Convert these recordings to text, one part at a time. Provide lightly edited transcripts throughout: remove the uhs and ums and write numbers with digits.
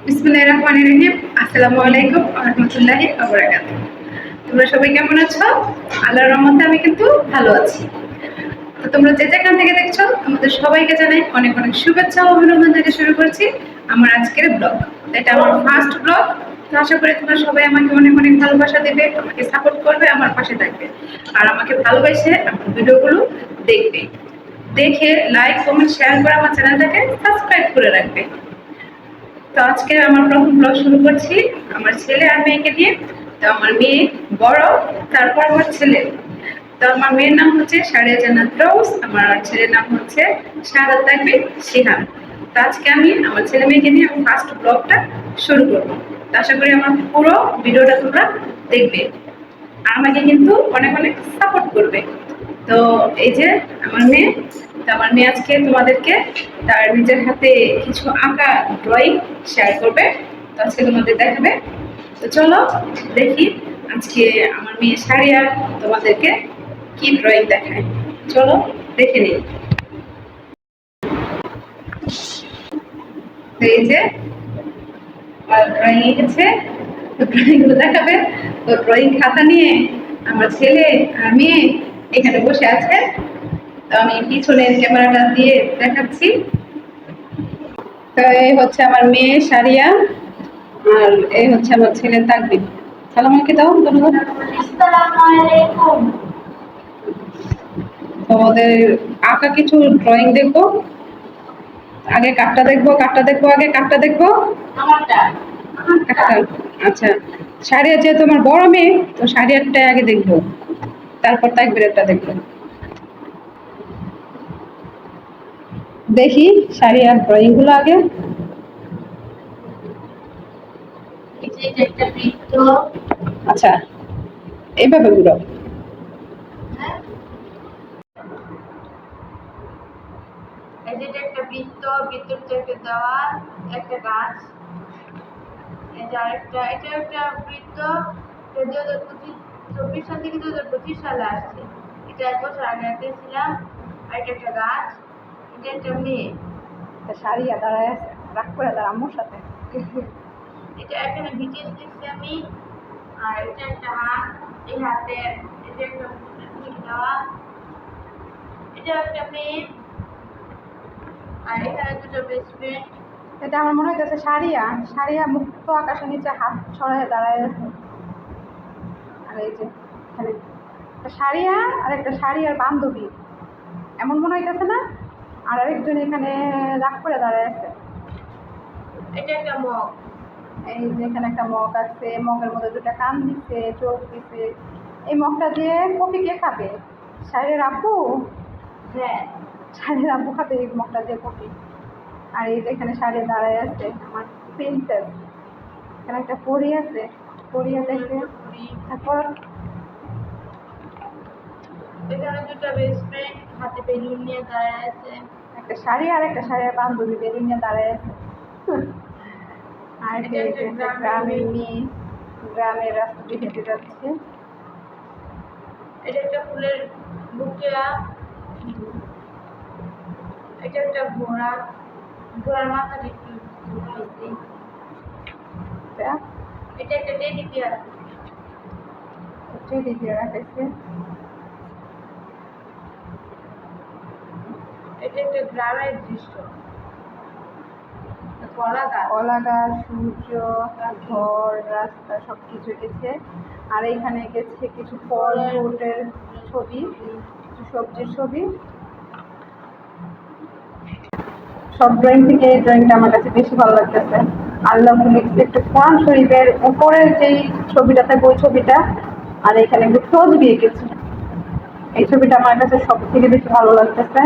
বিসমিল্লাহির রহমানির রহিম। আসসালামু আলাইকুম ওয়া রাহমাতুল্লাহি ওয়া বারাকাতুহু। তোমরা সবাই কেমন আছো? আল্লাহর রহমতে আমি কিন্তু ভালো আছি। তো তোমরা যে যেখান থেকে দেখছো তোমাদের সবাইকে জানাই অনেক অনেক শুভেচ্ছা ও অভিনন্দন জানিয়ে শুরু করছি আমার আজকের ব্লগ। এটা আমার ফার্স্ট ব্লগ। তো আশা করি তোমরা সবাই আমাকে অনেক অনেক ভালোবাসা দেবে, আমাকে সাপোর্ট করবে, আমার পাশে থাকবে আর আমাকে ভালোবেসে আমার ভিডিওগুলো দেখবে। দেখে লাইক কমেন্ট শেয়ার করে আমার চ্যানেলটাকে সাবস্ক্রাইব করে রাখবে। তো আজকে আমার প্রথম ব্লগ শুরু করছি আমার ছেলে আর মেয়েকে দিয়ে। তো আমার মেয়ে বড়, তারপর আমার ছেলে। তো আমার মেয়ের নাম হচ্ছে সারিয়া জান্নাত রোজ, আমার ছেলের নাম হচ্ছে শাহাদাত তাকবীর শিহান। তো আজকে আমি আমার ছেলে মেয়েকে নিয়ে আমি ফার্স্ট ব্লগটা শুরু করবো। তো আশা করি আমার পুরো ভিডিওটা তোমরা দেখবে আর আমাকে কিন্তু অনেক অনেক সাপোর্ট করবে। তো এই যে আমার মেয়ে, তো আমার মেয়ে আজকে তোমাদেরকে তার নিজের হাতে কিছু আঁকা ড্রয়িং শেয়ার করবে। তো আজকে তোমাদের দেখাবে। তো চলো দেখি আজকে আমার মেয়ে সারিয়া তোমাদেরকে কি ড্রয়িং দেখায়। চলো দেখে নিই। তো এই যে ড্রয়িং এঁকেছে, তো ড্রয়িং গুলো দেখাবে। তো ড্রয়িং খাতা নিয়ে আমার ছেলে আর মেয়ে এখানে বসে আছে। তো আমি পিছনের ক্যামেরাটা দিয়ে দেখাচ্ছি। তো এই হচ্ছে আমার মেয়ে সারিয়া আর এই হচ্ছে আমার ছেলে তাকবীর। সালাম আলাইকুম দাও ধন্যবাদ। আসসালামু আলাইকুম। তোমাদের আঁকা কিছু ড্রয়িং দেখবো। আগে কাঠটা দেখবো, কাঠটা দেখবো, আগে কাঠটা দেখবো। আমারটা একটা, আচ্ছা। সারিয়া যেহেতু আমার বড় মেয়ে, তো সারিয়ারটা আগে দেখবো, তারপর তাকবীরেরটা দেখবো। দেখি সারিয়ার ড্রয়িং গুলো আগে। এই যে এটা একটা বৃত্ত, আচ্ছা, এইভাবে ঘুরো। হ্যাঁ, এই যে এটা একটা বৃত্ত, বৃত্তের থেকে দেওয়াল, একটা গাছ, এই যে আরেকটা, এটা একটা বৃত্ত, এটা 2024 সাল থেকে 2025 সালে আসছে। এটা 1 বছর আগে এঁকেছিলাম। আর এটা একটা গাছ, এটা একটা মেয়ে। সারিয়া দাঁড়ায় আছে, রাগ করে তার আম্মুর সাথে। এটা এখানে বিটিএস লিখছি আমি। আর এটা একটা হাত, এই হাতে এটা একটা ফুল দেওয়া, এটা একটা মেয়ে। আর এখানে দুটো বেস্ট ফ্রেন্ড। এটা আমার মনে হইতেছে সারিয়া। সারিয়া মুক্ত আকাশের নিচে হাত ছড়ায় দাঁড়ায় আছে। আর এই যে এখানে একটা সারিয়া আর একটা সারিয়ার বান্ধবী, এমন মনে হইতেছে না? আর আরেকজন এখানে রাগ করে দাঁড়ায় আছে। এটা একটা মগ। এই যে এখানে একটা মগ আছে, মগের মধ্যে দুটা কান দিছে, চোখ দিছে। এই মগটা দিয়ে কফি কে খাবে? সারিয়ার আব্বু। হ্যাঁ, সারিয়ার আব্বু খাবে এই মগটা দিয়ে কফি। আর এই যে এখানে সারিয়া দাঁড়ায় আছে আমার প্রিন্সেস। এখানে একটা পরী আছে, পরী আছে। তারপর এখানে দুটো বেস্ট ফ্রেন্ড হাতে বেলুন নিয়ে দাঁড়ায় আছে। একটা শাড়ি আর একটা শাড়ির বান্ধবী বেলুন নিয়ে দাঁড়ায় আছে। আর এটা এই একটা যে একটা গ্রামের মেয়ে, গ্রামের রাস্তা দিয়ে হেঁটে যাচ্ছে। এটা একটা ফুলের বুকেয়া। এটা একটা ঘোড়া, ঘোড়ার মাথাটা একটু ঘুরাইছি। এটা একটা টেডি বিয়ার। Teddy bear রাখাইছে। এটা একটা গ্রামের দৃশ্য, কলা গাছ। কলা গাছ, সূর্য, ঘর, রাস্তা সবকিছু এঁকেছে। আর এইখানে এঁকেছে কিছু ফল ফ্রুটের ছবি, কিছু সবজির ছবি। সব ড্রয়িং থেকে এই ড্রয়িংটা আমার কাছে বেশি ভালো লাগতেছে। আল্লাহ লিখছে একটু কোরআন শরীফের উপরের যেই ছবিটা থাকে ওই ছবিটা, আর এখানে একটু তসবি এঁকেছে। এই ছবিটা আমার কাছে সব থেকে বেশি ভালো লাগতেছে।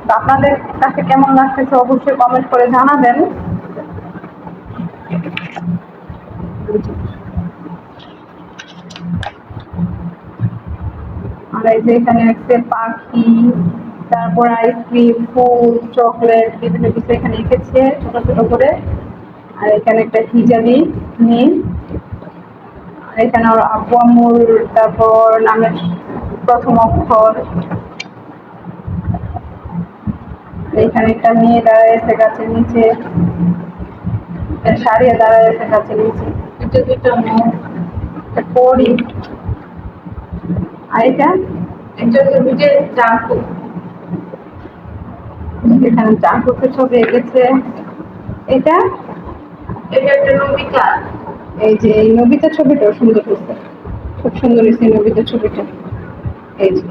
তো আপনাদের কাছে কেমন লাগতেছে অবশ্যই কমেন্ট করে জানাবেন। আর এই যে এখানে একটা পাখি, তারপর আইসক্রিম, ফুল, চকলেট বিভিন্ন কিছু এখানে এঁকেছে ছোট ছোট করে। আর এখানে একটা হিজাবি মেয়ে। আর এখানে ওর আব্বু আম্মুর তারপর নামের প্রথম অক্ষর। এখানে একটা মেয়ে দাঁড়ায় আছে গাছের নিচে। সারিয়া দাঁড়ায় আছে কাছে নিচে, এটা দুটো মুখ, একটা পরি। আর এটা এটা ছবিতে জাম্পু, এখানে চাকুকে ছবি এঁকেছে। এটা এটা একটা নবিতা, এই যে এই নবিতা ছবিটাও সুন্দর হয়েছে, খুব সুন্দর হয়েছে এই নবিতা ছবিটা। এই যে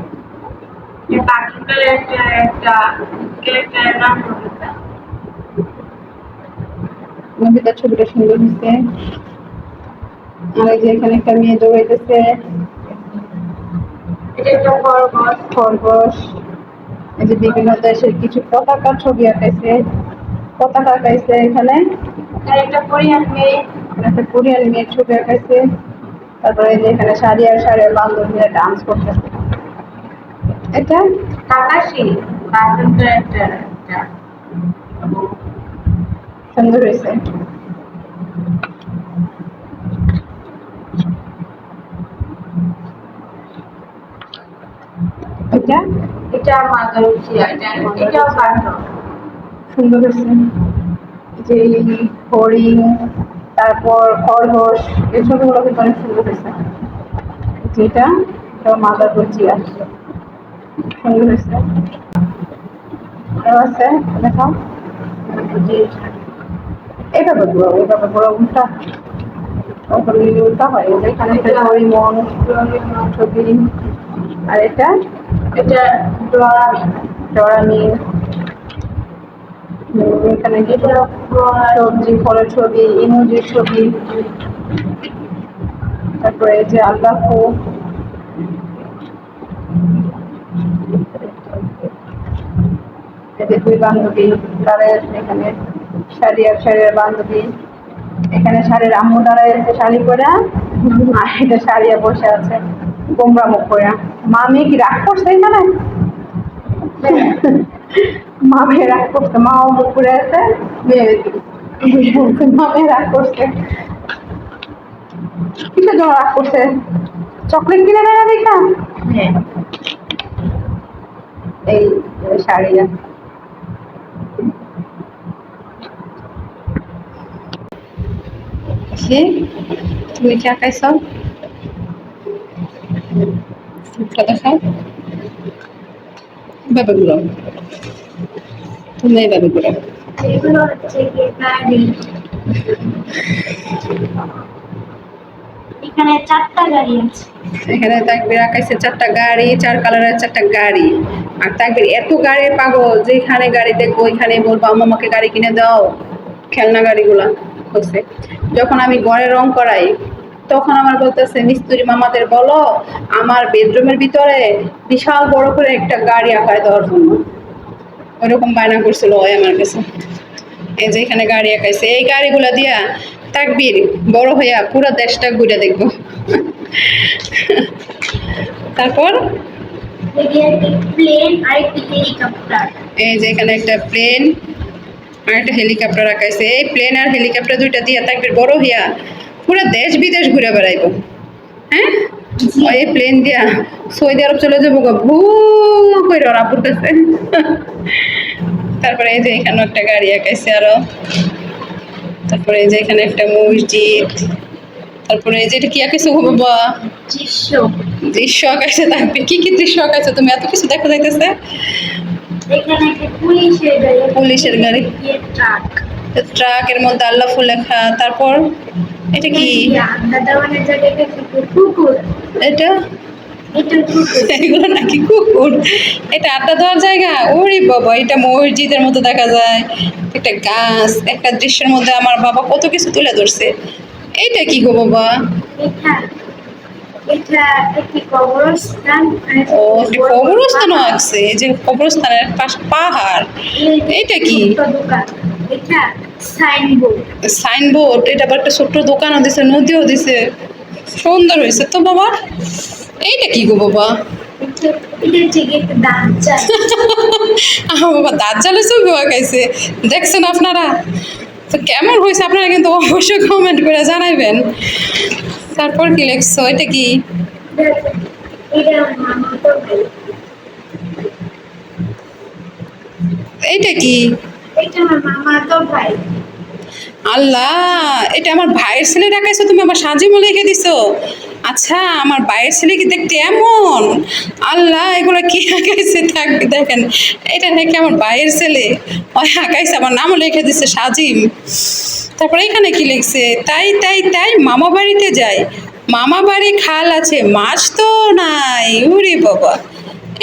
এই কার্টুন ক্যারেক্টার একটা ক্যারেক্টারের নাম নবিতা। নবিতা ছবিটা সুন্দর হয়েছে। আর এই যে এখানে একটা মেয়ে দৌড়াইতেছে, এটা একটা খরগোশ, খরগোশ। এই যে বিভিন্ন দেশের কিছু পতাকার ছবি আঁকাইছে, পতাকা আঁকাইছে এখানে। আর একটা কোরিয়ান মেয়ে, একটা কোরিয়ান মেয়ের ছবি আঁকাইছে। তারপরে এই যে এখানে শাড়ি আর শাড়ির বান্ধবীরা ডান্স করতেছে। এটা কাকাশি, কার্টুন ক্যারেক্টার একটা। সুন্দর হয়েছে। এটা এটা মাদারুচিয়া, এটাও কার্টুন। সুন্দর হয়েছে। যে এই হরিণ, তারপর খরগোশ, এই ছবিগুলো কিন্তু অনেক সুন্দর হয়েছে। যেটা এটাও মাদার বচিয়া, সুন্দর হয়েছে। আরো আছে, দেখাও। এইভাবে ঘুরো, এইভাবে ঘুরো, উল্টা ওখানে উল্টা হয়। এখানে একটা হরিমন ছবি। আর এটা এটা ডরামি, ডরামি। এখানে কিছু সবজি ফলের ছবি, ইমোজির ছবি। তারপরে এই যে আল্লাহ এদের দুই বান্ধবী দাঁড়ায় আছে এখানে, শাড়ি আর শাড়ির বান্ধবী। এখানে শাড়ির আম্মু দাঁড়ায় আছে শাড়ি পরে, আর এটা শাড়িয়া বসে আছে গোমরা মুখ করে। মা মেয়ে কি রাগ করছে এখানে? মা মেয়ে রাগ করছে, মাও মুখ করে আছে, মেয়ে মা মেয়ে রাগ করছে। কিসের জন্য রাগ করছে? চকলেট কিনে নেয় না দেখা? হ্যাঁ, এই শাড়িয়া। তুমি কি আঁকাইছ? দেখাও, এভাবে ঘুরো, তুমি এইভাবে ঘুরো। এগুলো হচ্ছে গিয়ে গাড়ি। এখানে 4টা গাড়ি আছে। এখানে তাকবির আঁকাইছে 4টা গাড়ি, 4 কালারের 4টা গাড়ি। আর তাকবির এত গাড়ির পাগল, যেখানে গাড়ি দেখবো ওইখানে বলবো আম্মা আমাকে গাড়ি কিনে দাও, খেলনা গাড়িগুলা হচ্ছে। যখন আমি ঘরে রং করাই তখন আমার বলতেছে মিস্ত্রি মামাদের বলো আমার বেডরুমের ভিতরে বিশাল বড় করে একটা গাড়ি আঁকায় দেওয়ার জন্য। ওইরকম বায়না করছিল ওই আমার কাছে। এই যে এখানে গাড়ি আঁকাইছে, এই গাড়িগুলা দিয়া তাকবির বড় হইয়া পুরো দেশটা ঘুরে দেখবো। তারপর একটি প্লেন আর একটি হেলিকপ্টার। এই যে এখানে একটা প্লেন আর একটা হেলিকপ্টার আঁকাইছে। এই প্লেন আর হেলিকপ্টার দুইটা দিয়া তাকবির বড় হইয়া পুরো দেশ বিদেশ ঘুরে বেড়াইবো। হ্যাঁ, এই প্লেন দিয়া সৌদি আরব চলে যাবো গো, ভু করে ওরা পড়তেছে। তারপরে এই যে এখানে একটা গাড়ি আঁকাইছে আরো। তারপরে এই যে এখানে একটা মসজিদ। তারপরে এই যে এটা কি আঁকাইছে গো বাবা? দৃশ্য, দৃশ্য আঁকাইছে। তারপরে কি কি দৃশ্য আঁকাইছে? তুমি এত কিছু দেখা যাইতেছে। এখানে একটা পুলিশের গাড়ি, পুলিশের গাড়ি, ট্রাক, ট্রাকের মধ্যে আল্লাহ ফুল লেখা। তারপর এটা কি? আড্ডা দেওয়ানের জায়গায় একটা কুকুর, এটা এটা কুকুর। এগুলো নাকি কুকুর? এটা আড্ডা দেওয়ার জায়গা? ওরে বাবা, এটা মসজিদের মতো দেখা যায়। একটা গাছ, একটা দৃশ্যের মধ্যে আমার বাবা কত কিছু তুলে ধরছে। এইটা কি গো বাবা? এটা এটা একটি কবরস্থান। ও, একটা কবরস্থানও আছে। এই যে কবরস্থানের পাশে পাহাড়। এইটা কি? ছোট্ট দোকান, এটা সাইনবোর্ড। সাইনবোর্ড। এটা আবার একটা ছোট্ট দোকানও দিছে, নদীও দিছে। সুন্দর হয়েছে তো বাবা। এইটা কি গো বাবা? এটা হচ্ছে গিয়ে একটা দাঁড়চা। আমার বাবা দাজ্জালের ছবি আঁকাইছে, দেখছেন আপনারা? তো কেমন হয়েছে আপনারা কিন্তু অবশ্যই কমেন্ট করে জানাইবেন। তারপর কি লেখছো? এটা কি? এটা আমার মামাতো ভাই, এইটা কি? এটা আমার মামাতো ভাই। আল্লাহ, এটা আমার ভাইয়ের ছেলে ডাকাইছো তুমি, আমার সাজিমও লিখে দিছো। আচ্ছা, আমার ভাইয়ের ছেলে কি দেখতে এমন? আল্লাহ, এগুলো কি আঁকাইছে থাকবে দেখেন, এটা নাকি আমার ভাইয়ের ছেলে, ওই আঁকাইছে, আমার নামও লিখে দিছে সাজিম। তারপরে এখানে কি লিখছে, তাই তাই তাই মামা বাড়িতে যাই, মামা বাড়ি খাল আছে, মাছ তো নাই। উরে বাবা,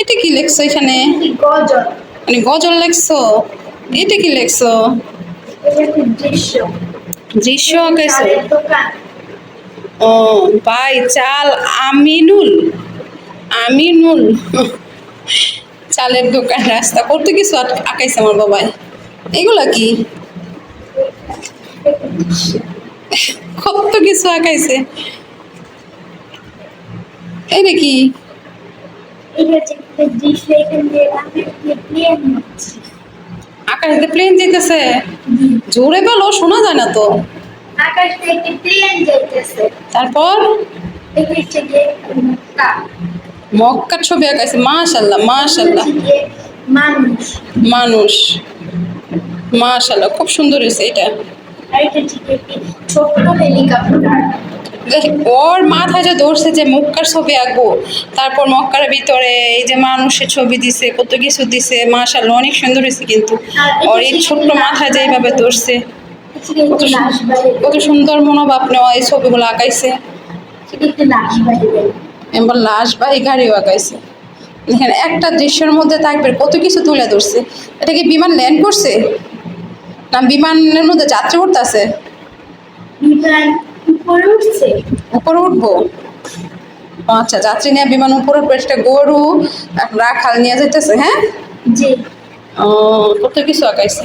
এটা কি লিখছো এখানে? গজল। মানে গজল লিখছো? এটা কি লিখছো? এটা একটি দৃশ্য। দৃশ্য আঁকাইছো? চালের দোকান। ও ভাই, চাল আমিনুল, আমিনুল চালের দোকান, রাস্তা, কত কিছু আঁকাইছে আমার বাবাই। এগুলা কি? কত কিছু আঁকাইছে। এটা কি? এটা হচ্ছে একটা দৃশ্য, এখান দিয়ে আমি প্লেন হচ্ছে। আকাশে প্লেন যেতেছে, জোরে বলো, শোনা যায় না তো। আকাশ থেকে একটি প্লেন যাইতেছে। তারপর এটা হচ্ছে গিয়ে মক্কা। মক্কার ছবি আঁকাইছে, মাশাল্লাহ মাশাল্লাহ। হচ্ছে গিয়ে মানুষ। মানুষ, মাশাল্লাহ, খুব সুন্দর হয়েছে এটা। আর এটা হচ্ছে গিয়ে একটি ছোট্ট হেলিকপ্টার। ওর মাথায় যে ধরছে যে মক্কার ছবি আঁকবো, তারপর মক্কার ভিতরে এই যে মানুষের ছবি দিছে, কত কিছু দিছে, মাশাআল্লাহ অনেক সুন্দর হয়েছে কিন্তু। ওর এই ছোট্ট মাথায় যে এইভাবে ধরছে, হচ্ছে গিয়ে একটি লাশ বাড়ি। কত সুন্দর মনোভাব নেওয়া এই ছবিগুলো আঁকাইছে। একটি লাশ বাড়ি। এবার লাশবাহী গাড়িও আঁকাইছে। এখানে একটা দৃশ্যের মধ্যে থাকবে কত কিছু তুলে ধরছে। এটা কি বিমান ল্যান্ড করছে, না বিমানের মধ্যে যাত্রী উঠতেছে? বিমান উপরে উঠছে। উপরে উঠবো? আচ্ছা, যাত্রী নিয়ে বিমান উপরে উঠবে, একটা গরু রাখাল নিয়ে যাইতেছে। হ্যাঁ, যে ও, কত কিছু আঁকাইছে।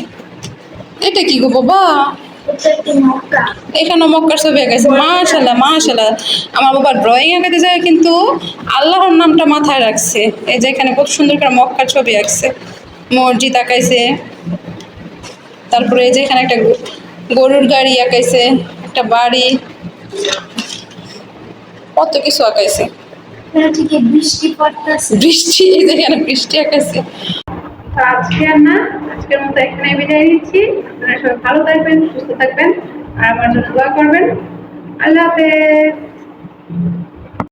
এটা কি গো বাবা? এটা একটি মক্কা। এখানে মক্কার ছবি আঁকাইছে, মাশাল্লাহ মাশাল্লাহ। আমার বাবা ড্রয়িং আঁকাতে যায় কিন্তু আল্লাহর নামটা মাথায় রাখছে। এই যে এখানে কত সুন্দর করে মক্কার ছবি আঁকছে, মসজিদ আঁকাইছে। তারপরে এই যে এখানে একটা গরুর গাড়ি আঁকাইছে, একটা বাড়ি, কত কিছু আঁকাইছে। এটা থেকে বৃষ্টি পড়তেছে। বৃষ্টি, এই যে এখানে বৃষ্টি আঁকাইছে। তো আজকে আর না, আজকের মতো এখানে বিদায় নিচ্ছি। আপনারা সবাই ভালো থাকবেন, সুস্থ থাকবেন, আর আমার জন্য দোয়া করবেন। আল্লাহ হাফেজ।